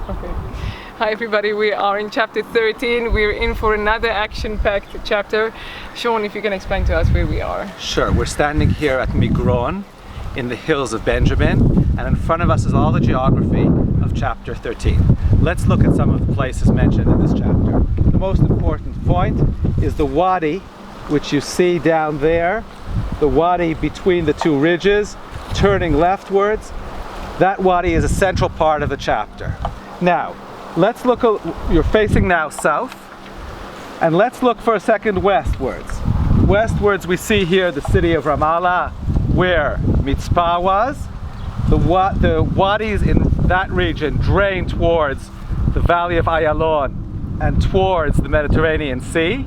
Okay. Hi everybody, we are in chapter 13. We're in for another action-packed chapter. Sean, if you can explain to us where we are. Sure, we're standing here at Migron in the hills of Benjamin, and in front of us is all the geography of chapter 13. Let's look at some of the places mentioned in this chapter. The most important point is the wadi, which you see down there, the wadi between the two ridges, turning leftwards. That wadi is a central part of the chapter. Now, let's look, you're facing now south, and let's look for a second westwards. Westwards we see here the city of Ramallah, where Mitzpah was. The wadis in that region drain towards the valley of Ayalon and towards the Mediterranean Sea.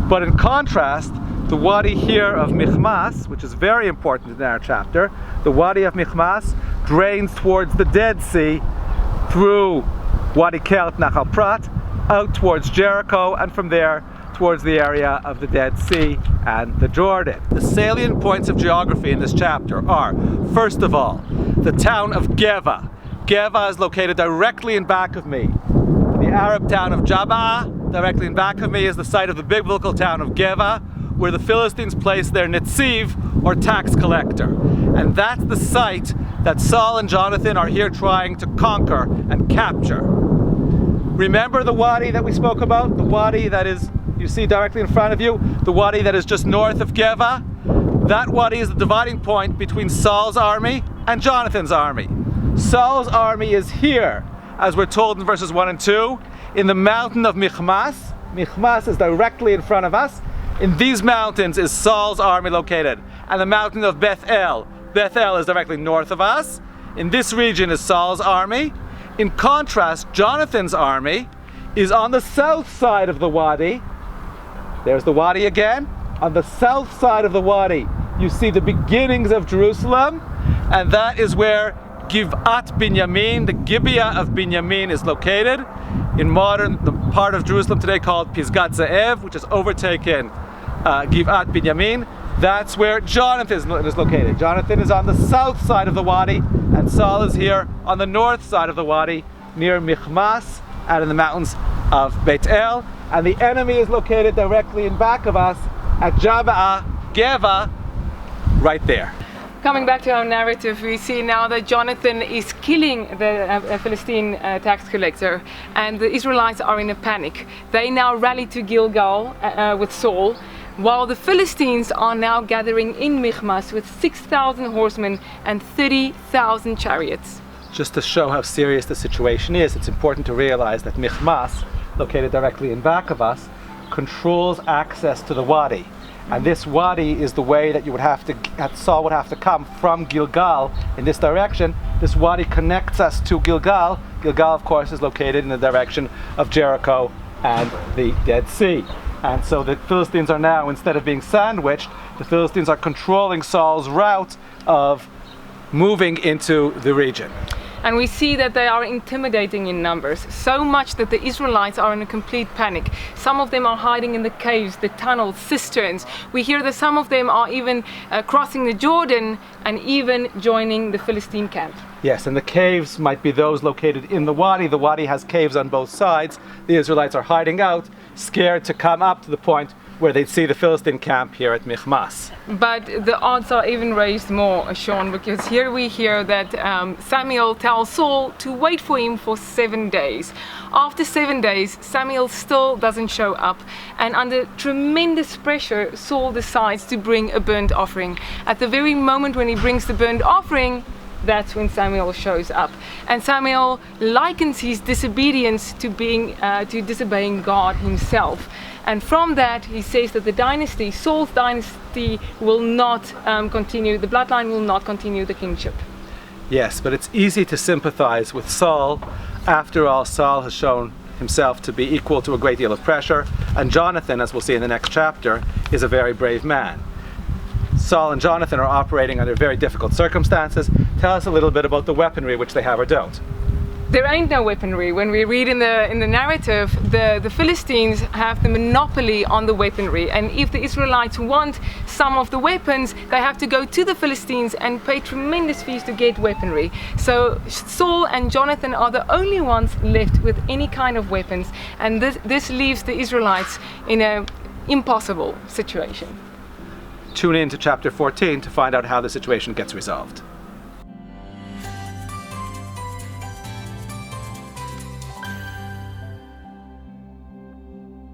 But in contrast, the wadi here of Michmas, which is very important in our chapter, the wadi of Michmas drains towards the Dead Sea through Wadi Kelt, Nachal Prat, out towards Jericho, and from there towards the area of the Dead Sea and the Jordan. The salient points of geography in this chapter are, first of all, the town of Geva. Geva is located directly in back of me. The Arab town of Jabaa, directly in back of me, is the site of the biblical town of Geva, where the Philistines placed their Netziv, or tax collector. And that's the site that Saul and Jonathan are here trying to conquer and capture. Remember the wadi that we spoke about? The wadi that is, you see directly in front of you, the wadi that is just north of Geva? That wadi is the dividing point between Saul's army and Jonathan's army. Saul's army is here, as we're told in verses 1 and 2, in the mountain of Michmas. Michmas is directly in front of us. In these mountains is Saul's army located, and the mountain of Bethel. Bethel is directly north of us. In this region is Saul's army. In contrast, Jonathan's army is on the south side of the wadi. There's the wadi again. On the south side of the wadi, you see the beginnings of Jerusalem, and that is where Givat Binyamin, the Gibeah of Binyamin, is located. In the part of Jerusalem today called Pisgat Ze'ev, which has overtaken Givat Binyamin, that's where Jonathan is located. Jonathan is on the south side of the wadi, and Saul is here on the north side of the wadi, near Michmas, and in the mountains of Beit El. And the enemy is located directly in back of us at Jabaa, Geva, right there. Coming back to our narrative, we see now that Jonathan is killing the Philistine tax collector, and the Israelites are in a panic. They now rally to Gilgal with Saul, while the Philistines are now gathering in Michmas with 6,000 horsemen and 30,000 chariots. Just to show how serious the situation is, it's important to realize that Michmas, located directly in back of us, controls access to the wadi. And this wadi is the way that Saul would have to come from Gilgal in this direction. This wadi connects us to Gilgal. Gilgal, of course, is located in the direction of Jericho and the Dead Sea. And so the Philistines are now, instead of being sandwiched, the Philistines are controlling Saul's route of moving into the region. And we see that they are intimidating in numbers, so much that the Israelites are in a complete panic. Some of them are hiding in the caves, the tunnels, cisterns. We hear that some of them are even crossing the Jordan and even joining the Philistine camp. Yes, and the caves might be those located in the wadi. The wadi has caves on both sides. The Israelites are hiding out, scared to come up to the point where they'd see the Philistine camp here at Michmas. But the odds are even raised more, Sean, because here we hear that Samuel tells Saul to wait for him for 7 days. After 7 days, Samuel still doesn't show up, and under tremendous pressure, Saul decides to bring a burnt offering. At the very moment when he brings the burnt offering, that's when Samuel shows up. And Samuel likens his disobedience to disobeying God himself. And from that, he says that the dynasty, Saul's dynasty, will not continue, the bloodline will not continue the kingship. Yes, but it's easy to sympathize with Saul. After all, Saul has shown himself to be equal to a great deal of pressure, and Jonathan, as we'll see in the next chapter, is a very brave man. Saul and Jonathan are operating under very difficult circumstances. Tell us a little bit about the weaponry which they have or don't. there ain't no weaponry. When we read in the narrative, the Philistines have the monopoly on the weaponry, and if the Israelites want some of the weapons, they have to go to the Philistines and pay tremendous fees to get weaponry. So Saul and Jonathan are the only ones left with any kind of weapons, and this leaves the Israelites in an impossible situation. Tune in to chapter 14 to find out how the situation gets resolved.